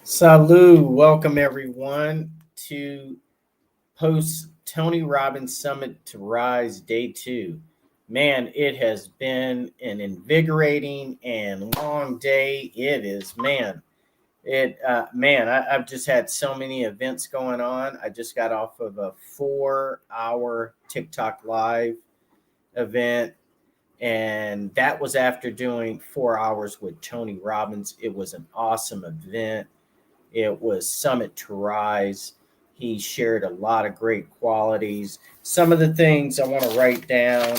Salud. Welcome everyone to post Tony Robbins Summit to Rise Day 2. Man, it has been an invigorating and long day. It is, man. I've just had so many events going on. I just got off of a 4 hour TikTok live event, and that was after doing 4 hours with Tony Robbins. It was an awesome event. It was Summit to Rise. He shared a lot of great qualities. Some of the things I want to write down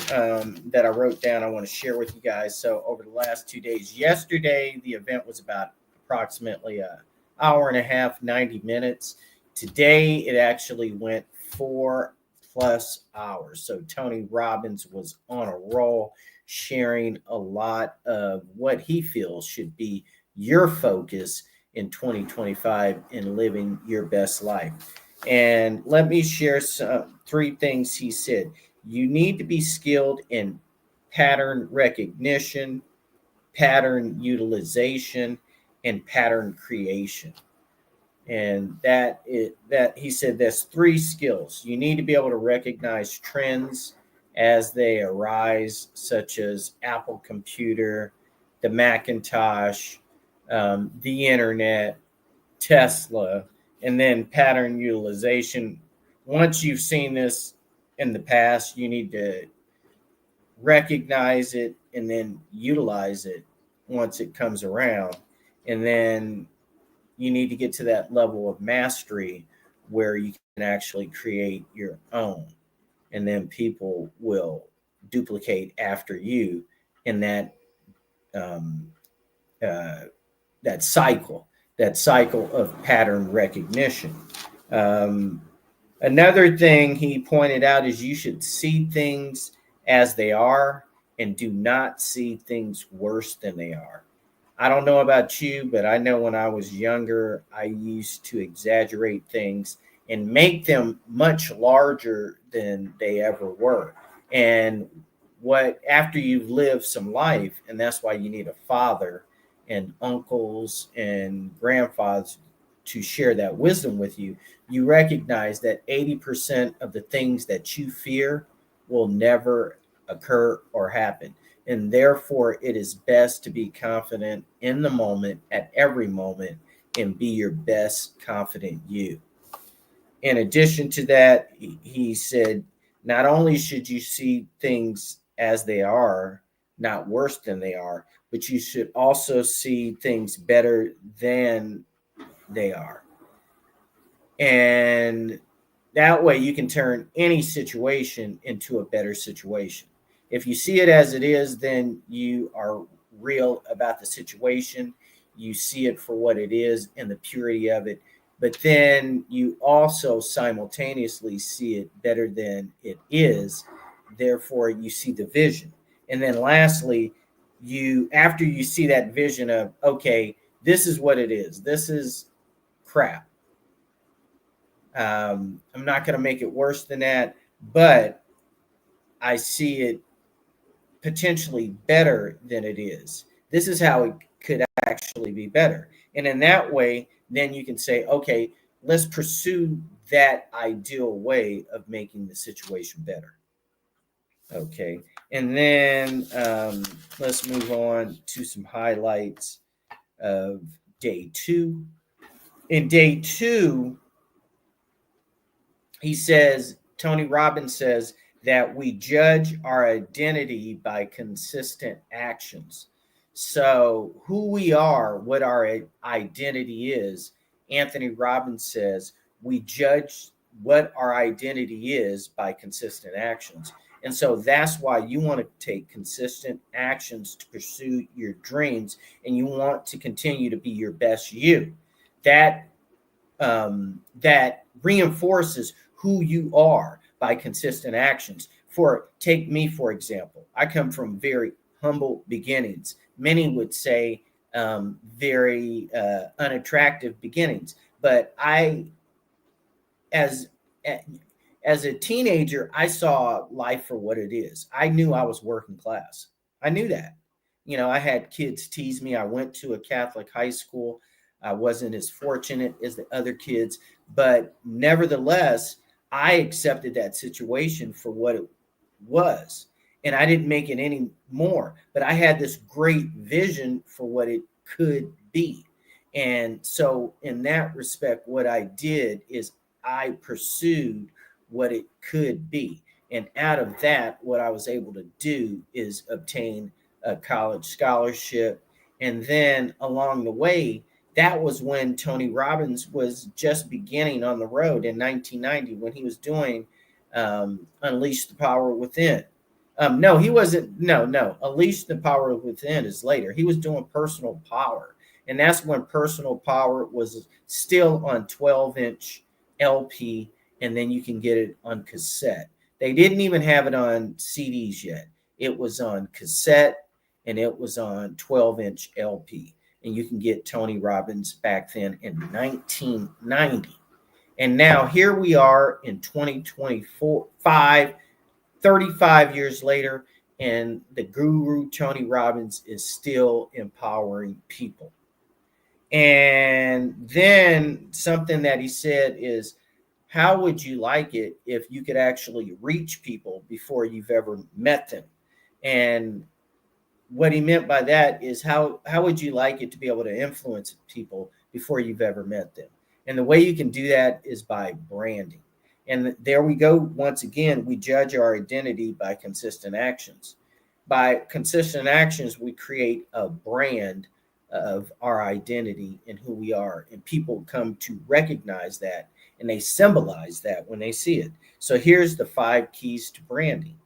that I wrote down, I want to share with you guys. So, over the last 2 days, yesterday, the event was about approximately an hour and a half, 90 minutes. Today, it actually went 4+ hours. So, Tony Robbins was on a roll, sharing a lot of what he feels should be your focus in 2025 in living your best life. And let me share some 3 things he said. You need to be skilled in pattern recognition, pattern utilization, and pattern creation. And that he said that's 3 skills. You need to be able to recognize trends as they arise, such as Apple computer, the Macintosh, the internet, Tesla, and then pattern utilization. Once you've seen this in the past, you need to recognize it and then utilize it once it comes around. And then you need to get to that level of mastery where you can actually create your own. And then people will duplicate after you in um, uh, that cycle, that cycle of pattern recognition. Um, Another thing he pointed out is you should see things as they are and do not see things worse than they are. I don't know about you, but I know when I was younger, I used to exaggerate things and make them much larger than they ever were. And what after you've lived some life, and that's why you need a father and uncles and grandfathers to share that wisdom with you, you recognize that 80% of the things that you fear will never occur or happen. And therefore, it is best to be confident in the moment, at every moment, and be your best confident you. In addition to that, he said, not only should you see things as they are, not worse than they are, but you should also see things better than they are. And that way you can turn any situation into a better situation. If you see it as it is, then you are real about the situation. You see it for what it is and the purity of it. But then you also simultaneously see it better than it is. Therefore, you see the vision. And then lastly, after you see that vision of, okay, this is what it is, this is crap. I'm not going to make it worse than that, but I see it potentially better than it is. This is how it could actually be better. And in that way, then you can say, okay, let's pursue that ideal way of making the situation better. Okay. And then let's move on to some highlights of day 2. In day 2, Tony Robbins says that we judge our identity by consistent actions. So, who we are, what our identity is, Anthony Robbins says we judge what our identity is by consistent actions. And so that's why you want to take consistent actions to pursue your dreams, and you want to continue to be your best you. That that reinforces who you are by consistent actions. Take me for example. I come from very humble beginnings. Many would say very unattractive beginnings. But as as a teenager, I saw life for what it is. I knew I was working class. I knew that. I had kids tease me. I went to a Catholic high school. I wasn't as fortunate as the other kids, but nevertheless, I accepted that situation for what it was. And I didn't make it any more, but I had this great vision for what it could be. And so, in that respect, what I did is I pursued what it could be. And out of that, what I was able to do is obtain a college scholarship. And then along the way, that was when Tony Robbins was just beginning on the road in 1990 when he was doing Unleash the Power Within. No, he wasn't. No. Unleash the Power Within is later. He was doing Personal Power. And that's when Personal Power was still on 12-inch LP, and then you can get it on cassette. They didn't even have it on CDs yet. It was on cassette and it was on 12-inch LP. And you can get Tony Robbins back then in 1990. And now here we are in 2024, 35 years later, and the guru Tony Robbins is still empowering people. And then something that he said is, how would you like it if you could actually reach people before you've ever met them? And what he meant by that is, how would you like it to be able to influence people before you've ever met them? And the way you can do that is by branding. And there we go. Once again, we judge our identity by consistent actions. By consistent actions, we create a brand of our identity and who we are. And people come to recognize that, and they symbolize that when they see it. So here's the 5 keys to branding.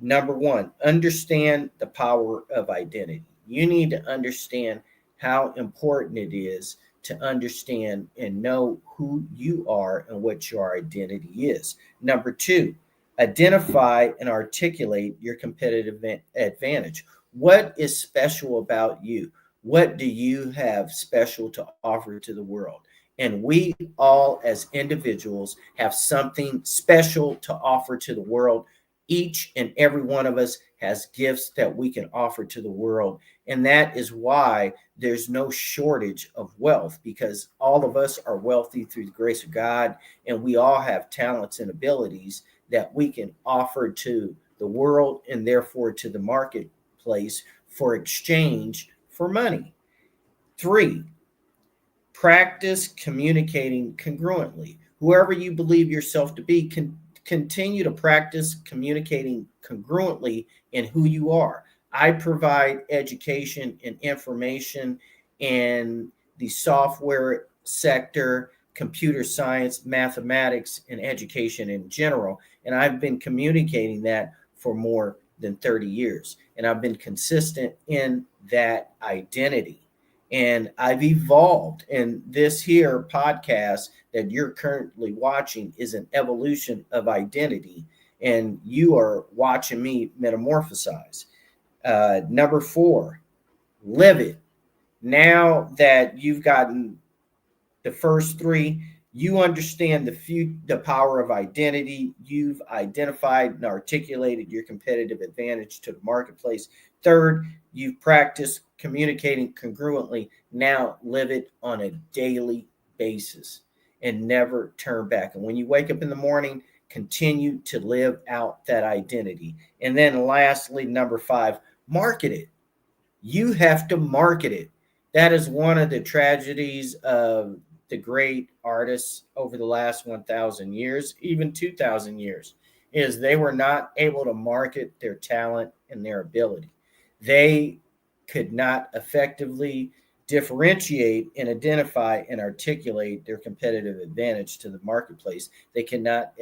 Number 1, understand the power of identity. You need to understand how important it is to understand and know who you are and what your identity is. Number 2, identify and articulate your competitive advantage. What is special about you? What do you have special to offer to the world? And we all, as individuals, have something special to offer to the world. Each and every one of us has gifts that we can offer to the world. And that is why there's no shortage of wealth, because all of us are wealthy through the grace of God. And we all have talents and abilities that we can offer to the world and therefore to the marketplace for exchange for money. 3, practice communicating congruently. Whoever you believe yourself to be, continue to practice communicating congruently in who you are. I provide education and information in the software sector, computer science, mathematics, and education in general. And I've been communicating that for more than 30 years. And I've been consistent in that identity. And I've evolved. And this here podcast that you're currently watching is an evolution of identity. And you are watching me metamorphosize. Number 4, live it. Now that you've gotten the first 3, you understand the power of identity. You've identified and articulated your competitive advantage to the marketplace. 3rd, you've practiced communicating congruently. Now live it on a daily basis and never turn back. And when you wake up in the morning, continue to live out that identity. And then lastly, number 5, market it. You have to market it. That is one of the tragedies of the great artists over the last 1,000 years, even 2,000 years, is they were not able to market their talent and their ability. They could not effectively differentiate and identify and articulate their competitive advantage to the marketplace. They cannot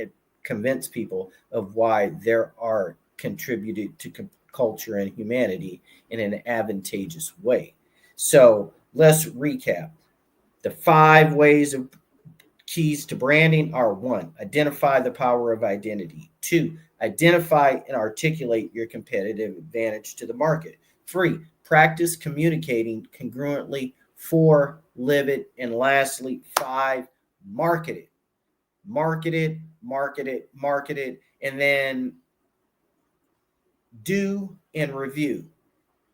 convince people of why their art contributed to culture and humanity in an advantageous way. So let's recap. The 5 ways of keys to branding are: 1, identify the power of identity. 2, identify and articulate your competitive advantage to the market. 3, practice communicating congruently. 4, live it. And lastly, 5, market it. Market it, market it, market it, and then do and review.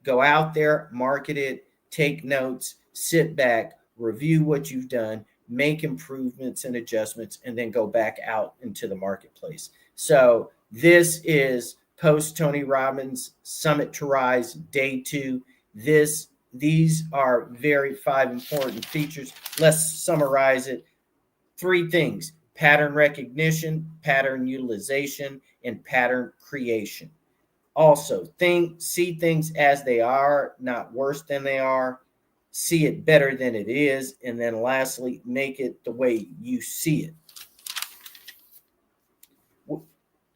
Go out there, market it, take notes, sit back, review what you've done, make improvements and adjustments, and then go back out into the marketplace. So this is post Tony Robbins Summit to Rise Day 2. These are very 5 important features. Let's summarize it. 3 things: pattern recognition, pattern utilization, and pattern creation. Also, see things as they are, not worse than they are. See it better than it is. And then lastly, make it the way you see it.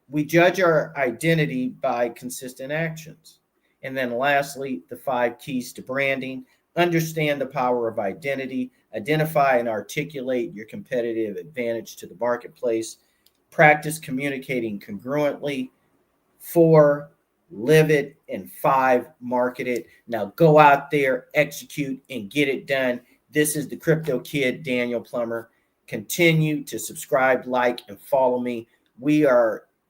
We judge our identity by consistent actions. And then lastly, the 5 keys to branding. Understand the power of identity. Identify and articulate your competitive advantage to the marketplace. Practice communicating congruently. 4, live it. And 5, market it. Now go out there, execute, and get it done. This is the Crypto Kid, Daniel Plummer. Continue to subscribe, like, and follow me.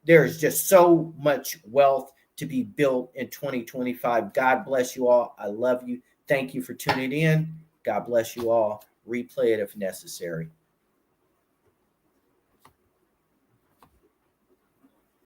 There's just so much wealth to be built in 2025. God bless you all. I love you. Thank you for tuning in. God bless you all. Replay it if necessary.